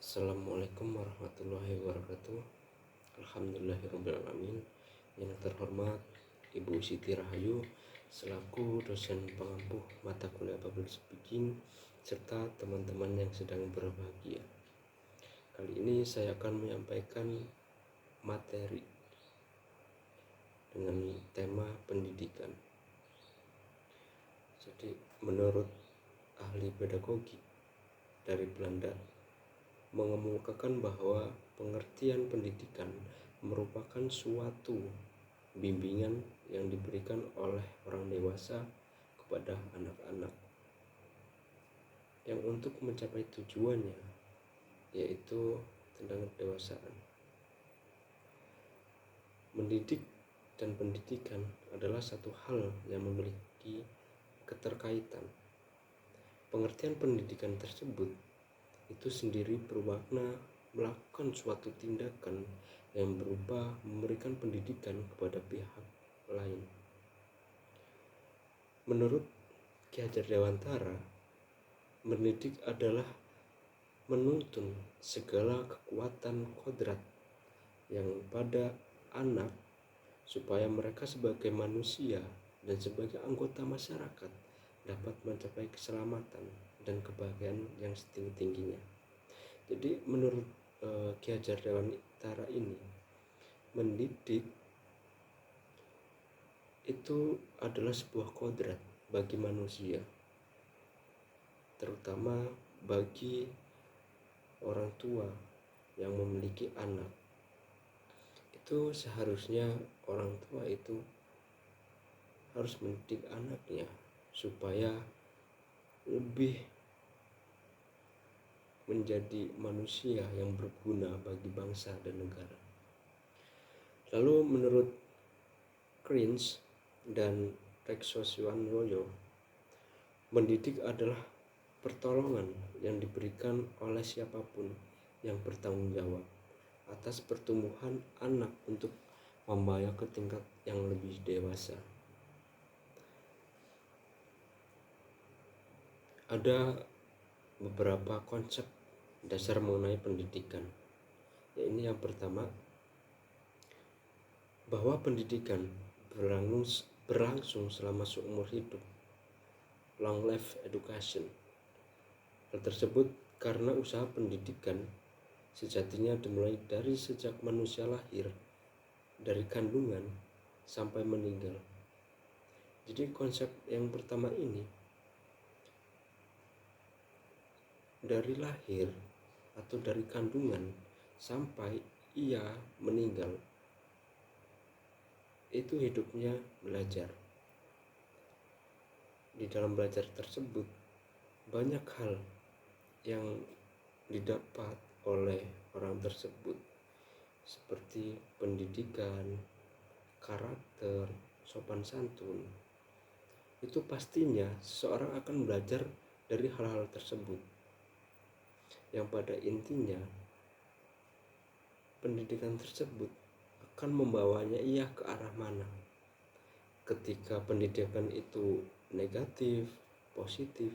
Assalamualaikum warahmatullahi wabarakatuh. Alhamdulillahirrahmanirrahim. Yang terhormat Ibu Siti Rahayu selaku dosen pengampu mata kuliah Public Speaking serta teman-teman yang sedang berbahagia. Kali ini saya akan menyampaikan materi dengan tema pendidikan. Jadi menurut ahli pedagogi dari Belanda mengemukakan bahwa pengertian pendidikan merupakan suatu bimbingan yang diberikan oleh orang dewasa kepada anak-anak yang untuk mencapai tujuannya, yaitu tentang kedewasaan. Mendidik dan pendidikan adalah satu hal yang memiliki keterkaitan. Pengertian pendidikan tersebut itu sendiri bermakna melakukan suatu tindakan yang berupa memberikan pendidikan kepada pihak lain. Menurut Ki Hajar Dewantara, mendidik adalah menuntun segala kekuatan kodrat yang pada anak supaya mereka sebagai manusia dan sebagai anggota masyarakat dapat mencapai keselamatan dan kebahagiaan yang setinggi-tingginya. Jadi menurut Ki Hajar Dewantara ini, mendidik itu adalah sebuah kodrat bagi manusia, terutama bagi orang tua yang memiliki anak. Itu seharusnya orang tua itu harus mendidik anaknya supaya lebih menjadi manusia yang berguna bagi bangsa dan negara. Lalu menurut Cringe dan Rexoswanyoyo, mendidik adalah pertolongan yang diberikan oleh siapapun yang bertanggung jawab atas pertumbuhan anak untuk membawa ke tingkat yang lebih dewasa. Ada beberapa konsep dasar mengenai pendidikan. Ini yang pertama, bahwa pendidikan berlangsung selama seumur hidup, long life education. Hal tersebut karena usaha pendidikan sejatinya dimulai dari sejak manusia lahir, dari kandungan sampai meninggal. Jadi konsep yang pertama ini, dari lahir atau dari kandungan sampai ia meninggal, itu hidupnya belajar. Di dalam belajar tersebut banyak hal yang didapat oleh orang tersebut, seperti pendidikan, karakter, sopan santun. Itu pastinya seseorang akan belajar dari hal-hal tersebut, yang pada intinya pendidikan tersebut akan membawanya ia ke arah mana. Ketika pendidikan itu negatif, positif,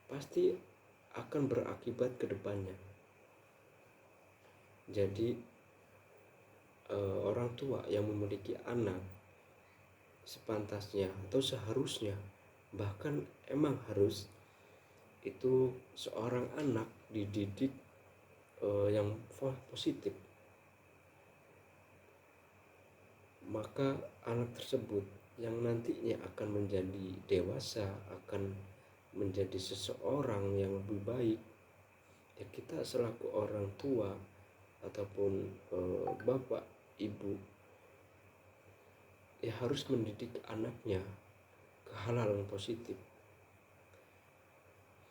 pasti akan berakibat ke depannya. Jadi orang tua yang memiliki anak sepantasnya atau seharusnya, bahkan emang harus, itu seorang anak dididik yang positif. Maka anak tersebut yang nantinya akan menjadi dewasa, akan menjadi seseorang yang lebih baik, ya kita selaku orang tua ataupun bapak, ibu, ya harus mendidik anaknya ke hal-hal yang positif.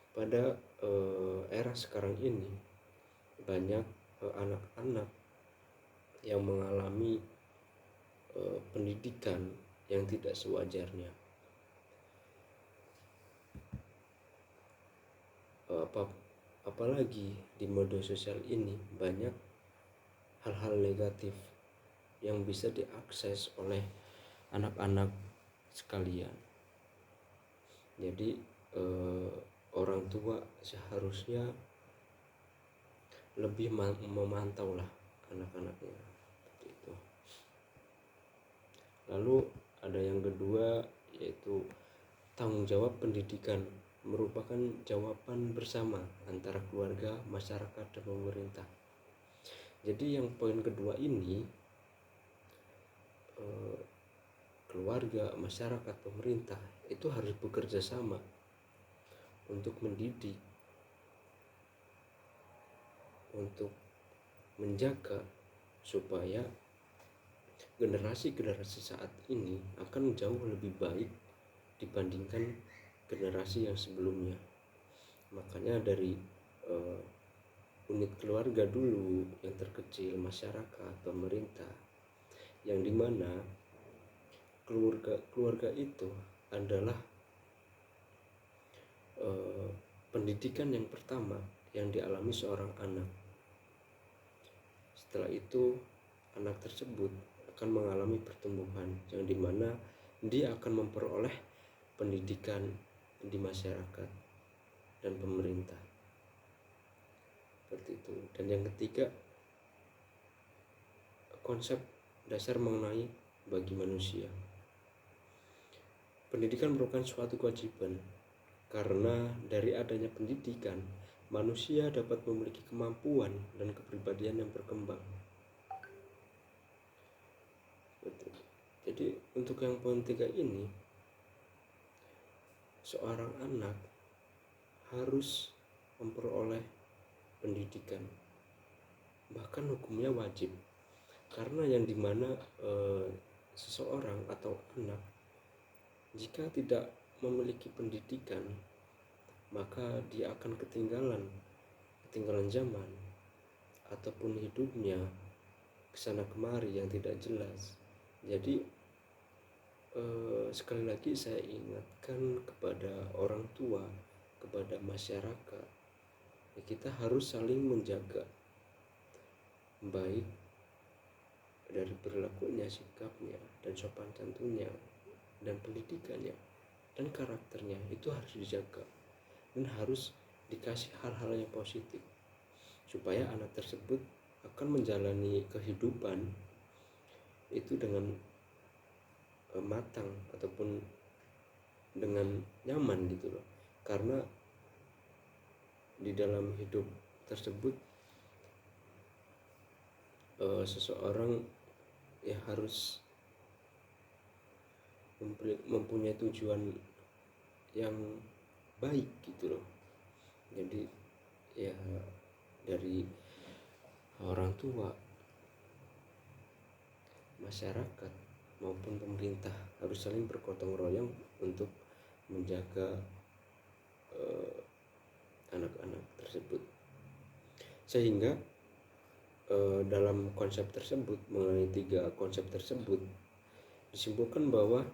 Pada era sekarang ini banyak anak-anak yang mengalami pendidikan yang tidak sewajarnya. Apalagi di media sosial ini banyak hal-hal negatif yang bisa diakses oleh anak-anak sekalian. Jadi orang tua seharusnya lebih memantau lah anak-anaknya seperti itu. Lalu ada yang kedua, yaitu tanggung jawab pendidikan merupakan jawaban bersama antara keluarga, masyarakat, dan pemerintah. Jadi yang poin kedua ini, keluarga, masyarakat, pemerintah itu harus bekerja sama untuk mendidik, untuk menjaga supaya generasi-generasi saat ini akan jauh lebih baik dibandingkan generasi yang sebelumnya. Makanya dari unit keluarga dulu yang terkecil, masyarakat, pemerintah, yang dimana keluarga itu adalah pendidikan yang pertama yang dialami seorang anak. Setelah itu anak tersebut akan mengalami pertumbuhan yang dimana dia akan memperoleh pendidikan di masyarakat dan pemerintah, seperti itu. Dan yang ketiga, konsep dasar mengenai bagi manusia. Pendidikan merupakan suatu kewajiban karena dari adanya pendidikan manusia dapat memiliki kemampuan dan kepribadian yang berkembang. Betul. Jadi untuk yang poin 3 ini, seorang anak harus memperoleh pendidikan, bahkan hukumnya wajib, karena yang dimana seseorang atau anak jika tidak memiliki pendidikan, maka dia akan ketinggalan zaman, ataupun hidupnya kesana kemari yang tidak jelas. Jadi sekali lagi saya ingatkan kepada orang tua, kepada masyarakat, kita harus saling menjaga baik dari perilakunya, sikapnya, dan sopan santunnya, dan pendidikannya, dan karakternya itu harus dijaga dan harus dikasih hal-hal yang positif supaya anak tersebut akan menjalani kehidupan itu dengan matang ataupun dengan nyaman gitu loh. Karena di dalam hidup tersebut seseorang ya harus mempunyai tujuan yang baik gitu loh. Jadi ya dari orang tua, masyarakat maupun pemerintah harus saling bergotong royong untuk menjaga anak-anak tersebut. Sehingga dalam konsep tersebut, mengenai 3 konsep tersebut, disimpulkan bahwa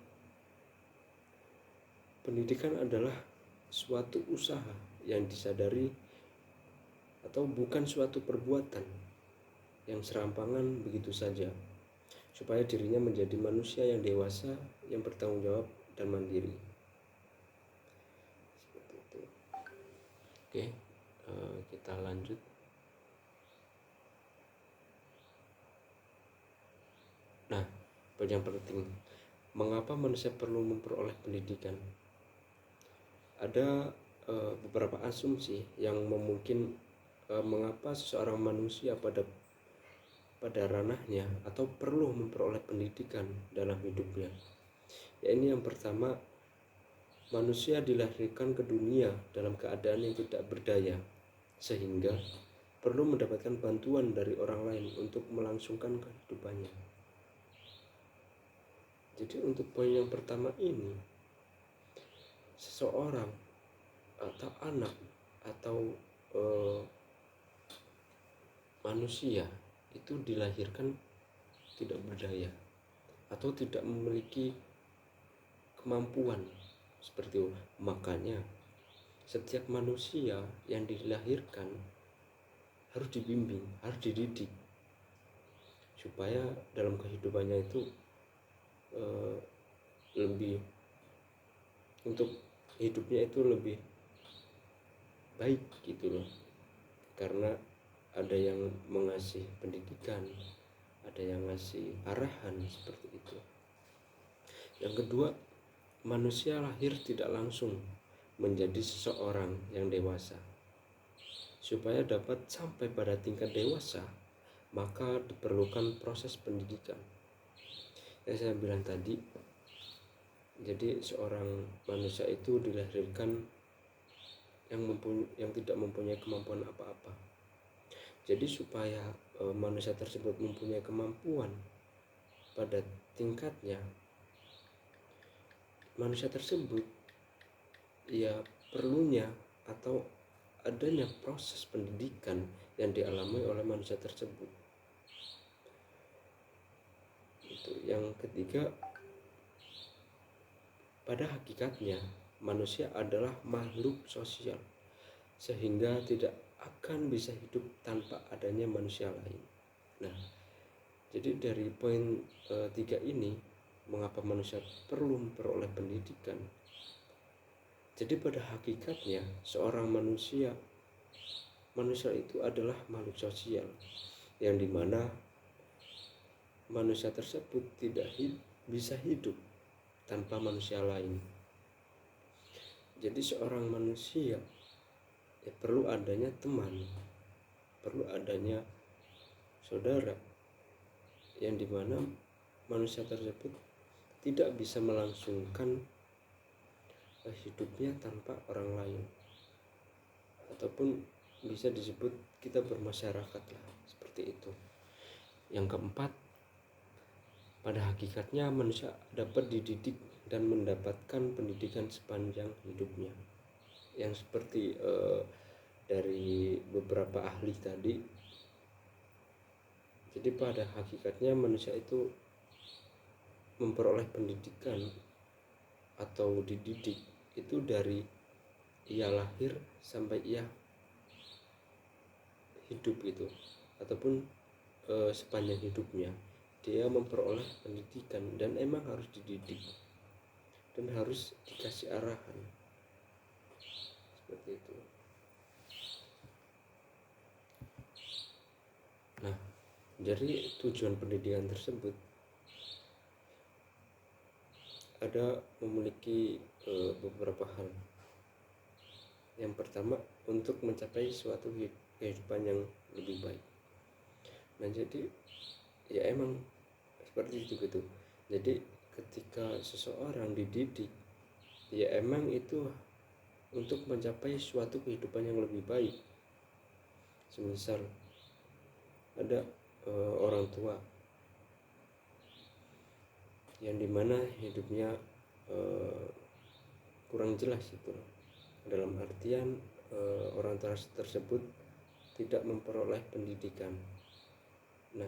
pendidikan adalah suatu usaha yang disadari atau bukan suatu perbuatan yang serampangan begitu saja, supaya dirinya menjadi manusia yang dewasa, yang bertanggung jawab dan mandiri. Seperti itu. Oke, kita lanjut. Nah, yang penting, mengapa manusia perlu memperoleh pendidikan? Ada beberapa asumsi yang memungkinkan mengapa seseorang manusia pada ranahnya atau perlu memperoleh pendidikan dalam hidupnya. Ya, ini yang pertama, manusia dilahirkan ke dunia dalam keadaan yang tidak berdaya, sehingga perlu mendapatkan bantuan dari orang lain untuk melangsungkan kehidupannya. Jadi untuk poin yang pertama ini, seseorang atau anak atau manusia itu dilahirkan tidak berdaya atau tidak memiliki kemampuan seperti itu. Makanya setiap manusia yang dilahirkan harus dibimbing, harus dididik supaya dalam kehidupannya itu lebih, untuk hidupnya itu lebih baik gitu loh. Karena ada yang mengasih pendidikan, ada yang ngasih arahan seperti itu. Yang kedua, manusia lahir tidak langsung menjadi seseorang yang dewasa. Supaya dapat sampai pada tingkat dewasa, maka diperlukan proses pendidikan. Yang saya bilang tadi, jadi seorang manusia itu dilahirkan yang tidak mempunyai kemampuan apa-apa. Jadi supaya manusia tersebut mempunyai kemampuan pada tingkatnya, manusia tersebut ya perlunya atau adanya proses pendidikan yang dialami oleh manusia tersebut. Itu. Yang ketiga, pada hakikatnya manusia adalah makhluk sosial, sehingga tidak akan bisa hidup tanpa adanya manusia lain. Nah, jadi dari poin 3 ini, mengapa manusia perlu memperoleh pendidikan? Jadi pada hakikatnya seorang manusia itu adalah makhluk sosial, yang dimana manusia tersebut tidak bisa hidup tanpa manusia lain. Jadi seorang manusia ya perlu adanya teman, perlu adanya saudara, yang dimana manusia tersebut tidak bisa melangsungkan hidupnya tanpa orang lain, ataupun bisa disebut kita bermasyarakat lah, seperti itu. Yang keempat, pada hakikatnya manusia dapat dididik dan mendapatkan pendidikan sepanjang hidupnya, yang seperti dari beberapa ahli tadi. Jadi pada hakikatnya manusia itu memperoleh pendidikan atau dididik itu dari ia lahir sampai ia hidup itu, ataupun sepanjang hidupnya dia memperoleh pendidikan, dan emang harus dididik dan harus dikasih arahan seperti itu. Nah, jadi tujuan pendidikan tersebut ada memiliki beberapa hal. Yang pertama, untuk mencapai suatu kehidupan yang lebih baik. Nah, jadi ya emang seperti itu gitu. Jadi ketika seseorang dididik, ya emang itu untuk mencapai suatu kehidupan yang lebih baik. Semisal ada orang tua yang dimana hidupnya kurang jelas itu, dalam artian orang tua tersebut tidak memperoleh pendidikan. Nah,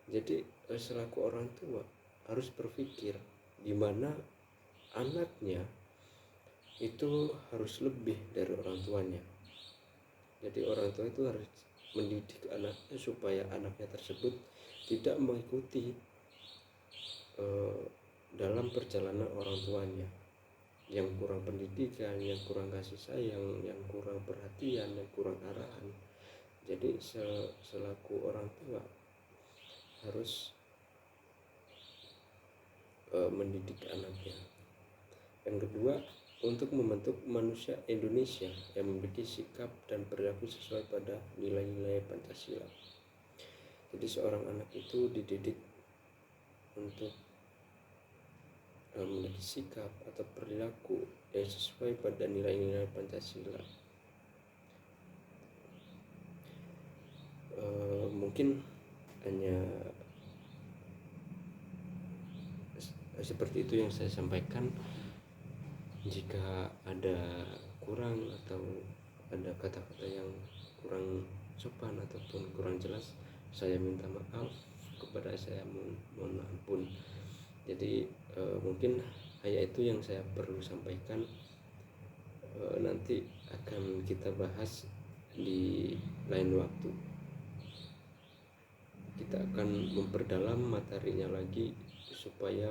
jadi selaku orang tua harus berpikir gimana anaknya itu harus lebih dari orang tuanya. Jadi orang tua itu harus mendidik anaknya supaya anaknya tersebut tidak mengikuti dalam perjalanan orang tuanya yang kurang pendidikan, yang kurang kasih sayang, yang kurang perhatian, yang kurang arahan. Jadi selaku orang tua harus mendidik anaknya. Yang kedua, untuk membentuk manusia Indonesia yang memiliki sikap dan perilaku sesuai pada nilai-nilai Pancasila. Jadi seorang anak itu dididik untuk memiliki sikap atau perilaku yang sesuai pada nilai-nilai Pancasila. Mungkin hanya seperti itu yang saya sampaikan. Jika ada kurang atau ada kata-kata yang kurang sopan ataupun kurang jelas, saya minta maaf, kepada saya mohon ampun. Jadi mungkin hanya itu yang saya perlu sampaikan. Nanti akan kita bahas di lain waktu. Kita akan memperdalam materinya lagi supaya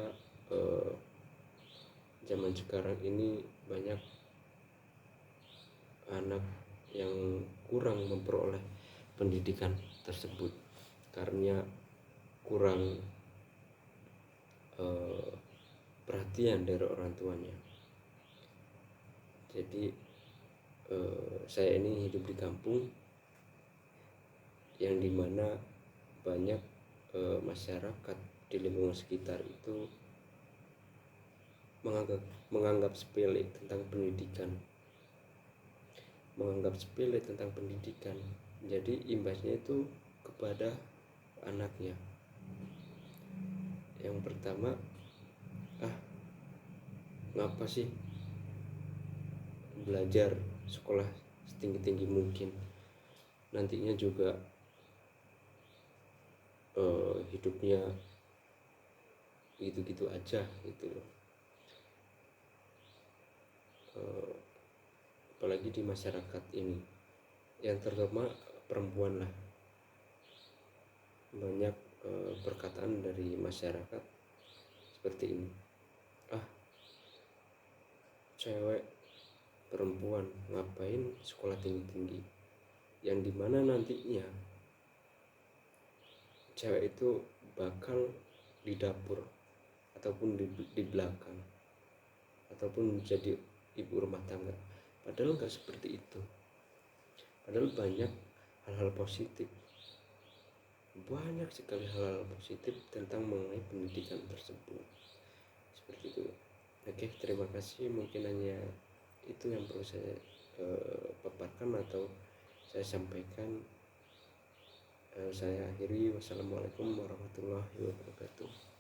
zaman sekarang ini banyak anak yang kurang memperoleh pendidikan tersebut karena kurang perhatian dari orang tuanya. Jadi saya ini hidup di kampung yang dimana banyak masyarakat di lingkungan sekitar itu menganggap sepele tentang pendidikan, jadi imbasnya itu kepada anaknya. Yang pertama, ngapa sih belajar sekolah setinggi-tinggi mungkin, nantinya juga hidupnya gitu-gitu aja gitu loh. Apalagi di masyarakat ini yang terutama perempuan lah, banyak perkataan dari masyarakat seperti ini, cewek perempuan ngapain sekolah tinggi-tinggi, yang dimana nantinya cewek itu bakal di dapur ataupun di belakang ataupun menjadi ibu rumah tangga. Padahal nggak seperti itu. Padahal banyak hal-hal positif, banyak sekali hal-hal positif tentang mengenai pendidikan tersebut. Seperti itu. Oke, terima kasih. Mungkin hanya itu yang perlu saya paparkan atau saya sampaikan. Saya akhiri. Wassalamualaikum warahmatullahi wabarakatuh.